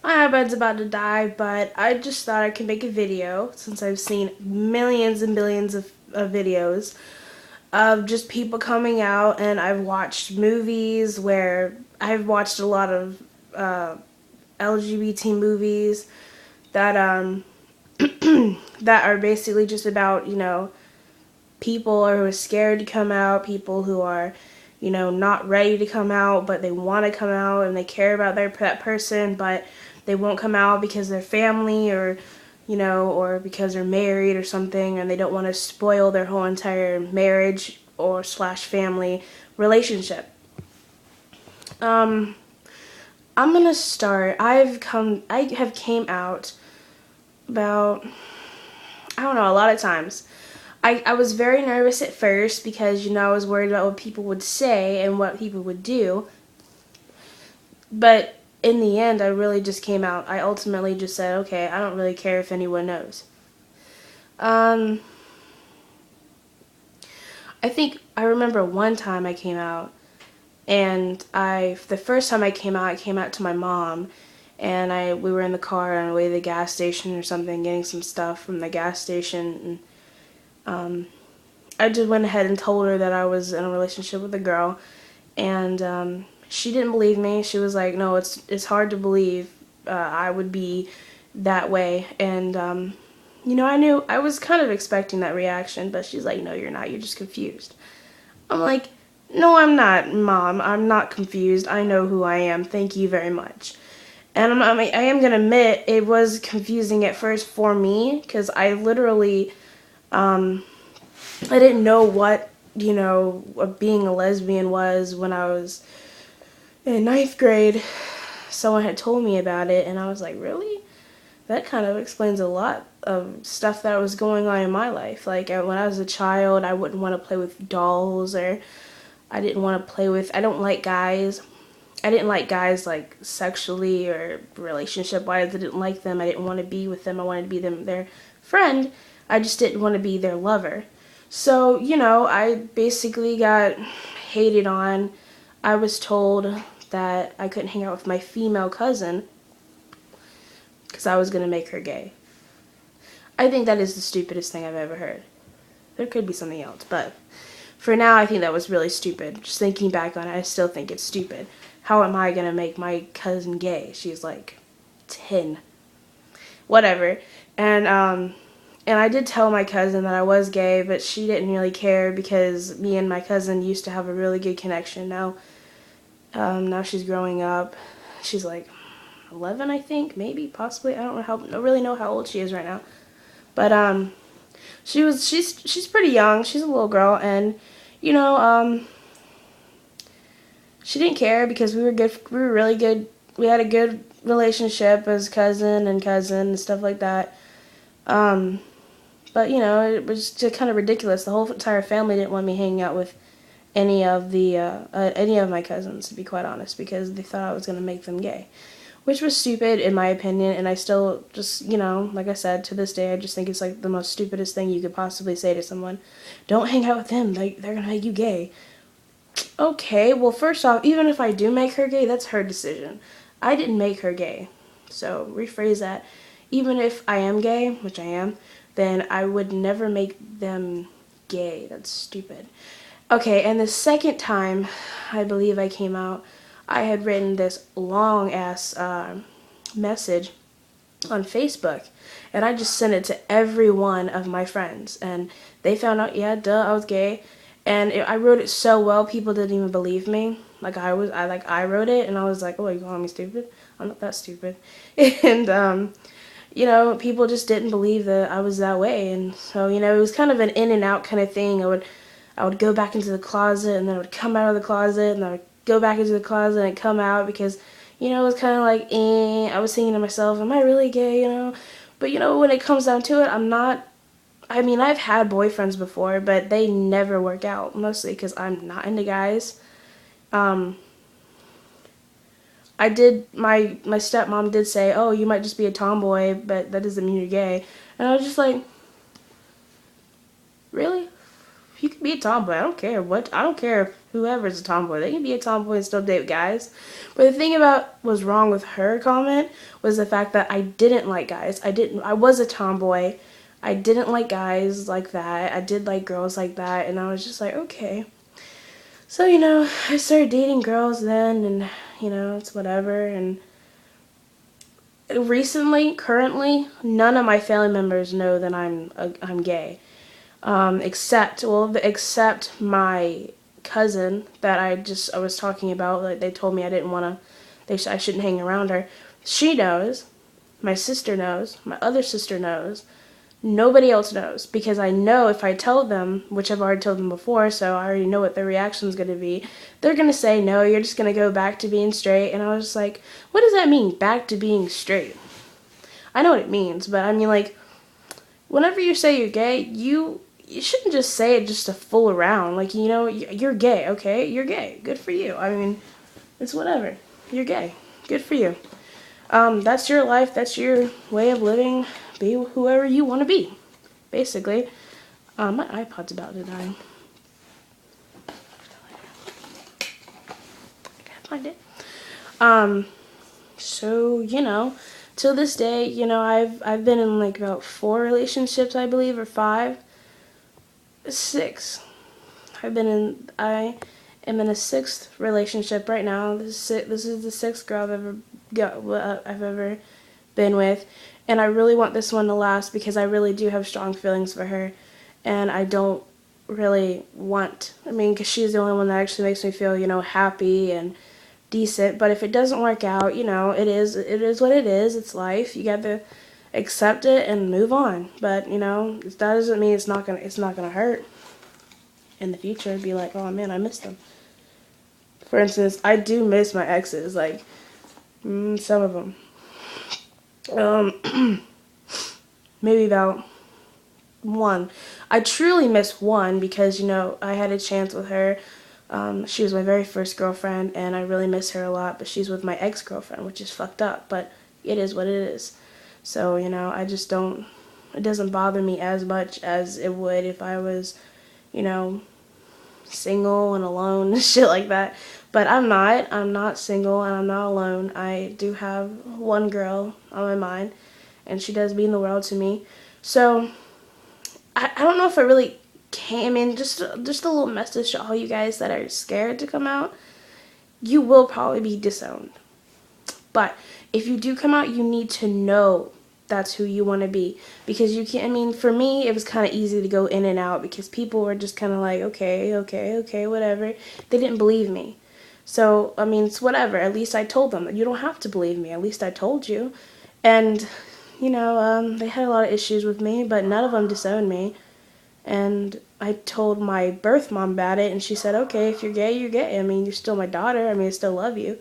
My iPad's about to die, but I just thought I could make a video since I've seen millions and billions of videos of just people coming out, and I've watched movies where I've watched a lot of LGBT movies that that are basically just about, people who are scared to come out, people who are, not ready to come out, but they want to come out and they care about that person, but they won't come out because they're family or, or because they're married or something, and they don't want to spoil their whole entire marriage or slash family relationship. I'm gonna start. I have came out about, I don't know, a lot of times. I was very nervous at first because, I was worried about what people would say and what people would do. But in the end, I really just came out. I ultimately just said, okay, I don't really care if anyone knows. I think I remember one time I came out, and the first time I came out to my mom, and we were in the car on the way to the gas station or something, getting some stuff from the gas station, and I just went ahead and told her that I was in a relationship with a girl, and she didn't believe me. She was like, no, it's hard to believe I would be that way, and I was kind of expecting that reaction, but she's like, no, you're not, you're just confused. I'm like, no, I'm not, Mom, I'm not confused, I know who I am, thank you very much. And I am going to admit, it was confusing at first for me, because I literally, I didn't know what, being a lesbian was when I was in 9th grade. Someone had told me about it, and I was like, really? That kind of explains a lot of stuff that was going on in my life. Like, when I was a child, I wouldn't want to play with dolls, or I didn't want to play with, I don't like guys. I didn't like guys, like, sexually or relationship-wise. I didn't like them. I didn't want to be with them. I wanted to be their friend. I just didn't want to be their lover. So, I basically got hated on. I was told that I couldn't hang out with my female cousin because I was going to make her gay. I think that is the stupidest thing I've ever heard. There could be something else, but for now, I think that was really stupid. Just thinking back on it, I still think it's stupid. How am I going to make my cousin gay? She's like 10. Whatever. And I did tell my cousin that I was gay, but she didn't really care because me and my cousin used to have a really good connection. Now she's growing up. She's like 11, I think, maybe, possibly. I don't really know how old she is right now. But she's pretty young. She's a little girl, and she didn't care because we were good. We were really good. We had a good relationship as cousin and stuff like that. But it was just kind of ridiculous. The whole entire family didn't want me hanging out with any of my cousins, to be quite honest, because they thought I was going to make them gay, which was stupid in my opinion. And I still just, like I said, to this day, I just think it's like the most stupidest thing you could possibly say to someone. Don't hang out with them. They're going to make you gay. Okay, well, first off, even if I do make her gay, that's her decision. I didn't make her gay. So, rephrase that. Even if I am gay, which I am, then I would never make them gay. That's stupid. Okay, and the second time I believe I came out, I had written this long-ass message on Facebook, and I just sent it to every one of my friends, and they found out, yeah, duh, I was gay. And I wrote it so well, people didn't even believe me. I wrote it, and I was like, oh, you calling me stupid? I'm not that stupid. And, people just didn't believe that I was that way. And so, it was kind of an in and out kind of thing. I would go back into the closet, and then I would come out of the closet, and I would go back into the closet and come out because, it was kind of like, I was thinking to myself, am I really gay, But, when it comes down to it, I'm not. I mean, I've had boyfriends before, but they never work out, mostly because I'm not into guys. My stepmom did say, oh, you might just be a tomboy, but that doesn't mean you're gay. And I was just like, really? You can be a tomboy. I don't care what. I don't care if whoever's a tomboy. They can be a tomboy and still date guys. But the thing about what's wrong with her comment was the fact that I didn't like guys. I was a tomboy. I didn't like guys like that. I did like girls like that. And I was just like, okay. So, I started dating girls then, and, it's whatever. And currently, none of my family members know that I'm gay. Except my cousin that I was talking about. Like, they told me I didn't want to, I shouldn't hang around her. She knows. My sister knows. My other sister knows. Nobody else knows, because I know if I tell them, which I've already told them before, so I already know what their reaction is going to be. They're going to say, no, you're just going to go back to being straight. And I was just like, what does that mean, back to being straight? I know what it means, but I mean, like, whenever you say you're gay, you shouldn't just say it just to fool around. Like, you're gay, okay? You're gay. Good for you. I mean, it's whatever. You're gay. Good for you. That's your life. That's your way of living. Be whoever you want to be, basically. My iPod's about to die. I can't find it. So, till this day, I've been in like about 4 relationships, I believe, or 5. 6. I am in a 6th relationship right now. This is the 6th girl I've ever been with, and I really want this one to last because I really do have strong feelings for her, and I don't really want. I mean, because she's the only one that actually makes me feel, happy and decent. But if it doesn't work out, it is what it is. It's life. You got to accept it and move on. But that doesn't mean it's not gonna hurt in the future. Be like, oh man, I miss them. For instance, I do miss my exes, like some of them. Maybe about 1. I truly miss 1 because I had a chance with her. She was my very first girlfriend, and I really miss her a lot. But she's with my ex-girlfriend, which is fucked up. But it is what it is. So I just don't. It doesn't bother me as much as it would if I was, single and alone and shit like that. But I'm not. I'm not single and I'm not alone. I do have 1 girl on my mind, and she does mean the world to me. So I don't know if I really came in. Just a little message to all you guys that are scared to come out. You will probably be disowned. But if you do come out, you need to know that's who you want to be. Because you can't, I mean, for me, it was kind of easy to go in and out because people were just kind of like, okay, whatever. They didn't believe me. So, I mean, it's whatever. At least I told them. You don't have to believe me. At least I told you. And, they had a lot of issues with me, but none of them disowned me. And I told my birth mom about it, and she said, okay, if you're gay, you're gay. I mean, you're still my daughter. I mean, I still love you.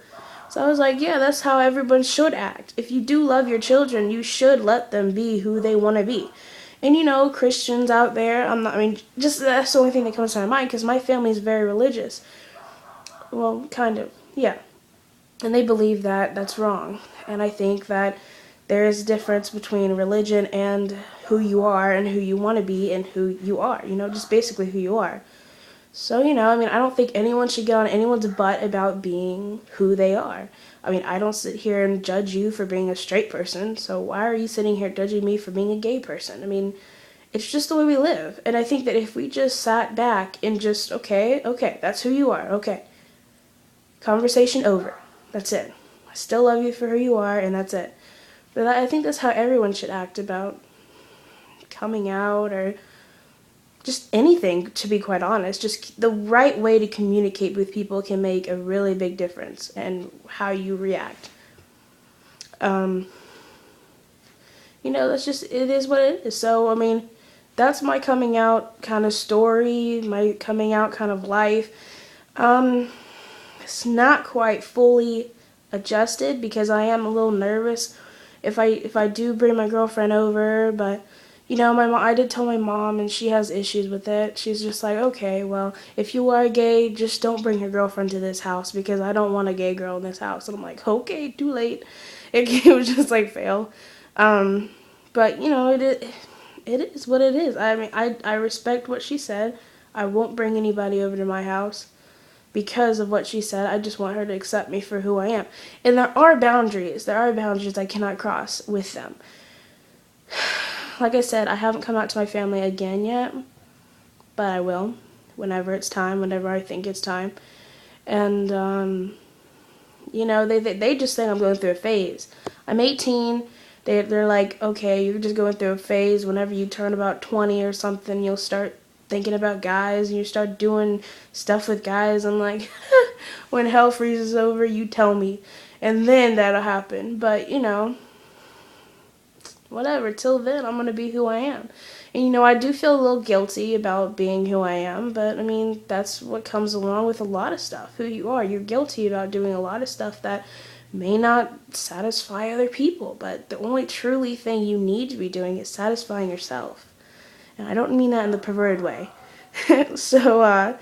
So I was like, yeah, that's how everyone should act. If you do love your children, you should let them be who they want to be. And, Christians out there, just that's the only thing that comes to my mind because my family is very religious. Well, kind of, yeah. And they believe that that's wrong. And I think that there is a difference between religion and who you are and who you want to be and who you are, just basically who you are. So, I don't think anyone should get on anyone's butt about being who they are. I mean, I don't sit here and judge you for being a straight person, so why are you sitting here judging me for being a gay person? I mean, it's just the way we live. And I think that if we just sat back and just, okay, that's who you are, okay. Conversation over. That's it. I still love you for who you are, and that's it. But I think that's how everyone should act about coming out or just anything, to be quite honest. Just the right way to communicate with people can make a really big difference in how you react. It is what it is. So, I mean, that's my coming out kind of story, my coming out kind of life. It's not quite fully adjusted because I am a little nervous if I do bring my girlfriend over, but I did tell my mom, and she has issues with it. She's just like, okay, well, if you are gay, just don't bring your girlfriend to this house because I don't want a gay girl in this house. And I'm like, okay, too late. It was just like fail. But it is what it is. I mean, I respect what she said. I won't bring anybody over to my house because of what she said. I just want her to accept me for who I am. And there are boundaries. There are boundaries I cannot cross with them. Like I said, I haven't come out to my family again yet, but I will whenever it's time, whenever I think it's time. And, they just think I'm going through a phase. I'm 18. They're like, okay, you're just going through a phase. Whenever you turn about 20 or something, you'll start thinking about guys and you start doing stuff with guys. I'm like, when hell freezes over, you tell me. And then that'll happen. But, whatever. Till then, I'm going to be who I am. And, I do feel a little guilty about being who I am. But, I mean, that's what comes along with a lot of stuff. Who you are. You're guilty about doing a lot of stuff that may not satisfy other people. But the only truly thing you need to be doing is satisfying yourself. And I don't mean that in the perverted way. So,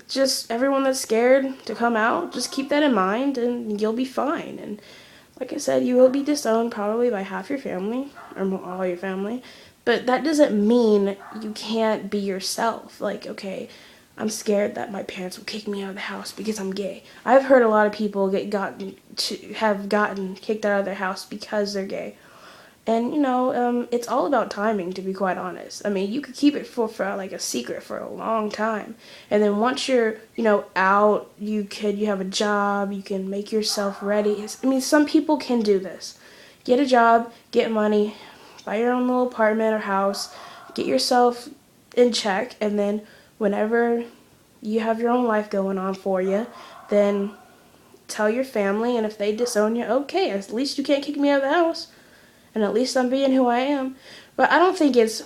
just everyone that's scared to come out, just keep that in mind and you'll be fine. And like I said, you will be disowned probably by half your family or all your family. But that doesn't mean you can't be yourself. Like, okay, I'm scared that my parents will kick me out of the house because I'm gay. I've heard a lot of people have gotten kicked out of their house because they're gay. And, it's all about timing, to be quite honest. I mean, you could keep it for like a secret for a long time. And then once you're, out, you have a job, you can make yourself ready. I mean, some people can do this. Get a job, get money, buy your own little apartment or house, get yourself in check, and then whenever you have your own life going on for you, then tell your family, and if they disown you, okay, at least you can't kick me out of the house. And at least I'm being who I am. But I don't think it's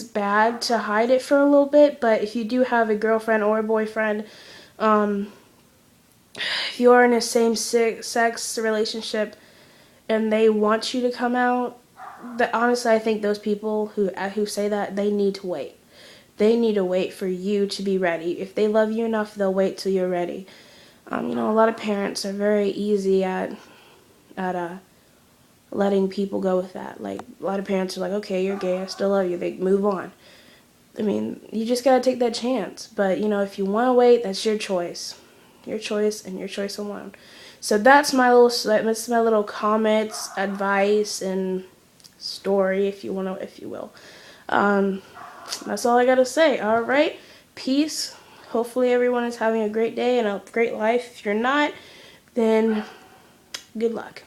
bad to hide it for a little bit. But if you do have a girlfriend or a boyfriend, if you are in a same-sex relationship and they want you to come out, honestly, I think those people who say that, they need to wait. They need to wait for you to be ready. If they love you enough, they'll wait till you're ready. A lot of parents are very easy at letting people go with that. Like, a lot of parents are like, okay, you're gay, I still love you. They move on. I mean, you just gotta take that chance. But, if you want to wait, that's your choice. Your choice and your choice alone. So that's my little comments, advice, and story, if you will. That's all I gotta say. All right, peace. Hopefully everyone is having a great day and a great life. If you're not, then good luck.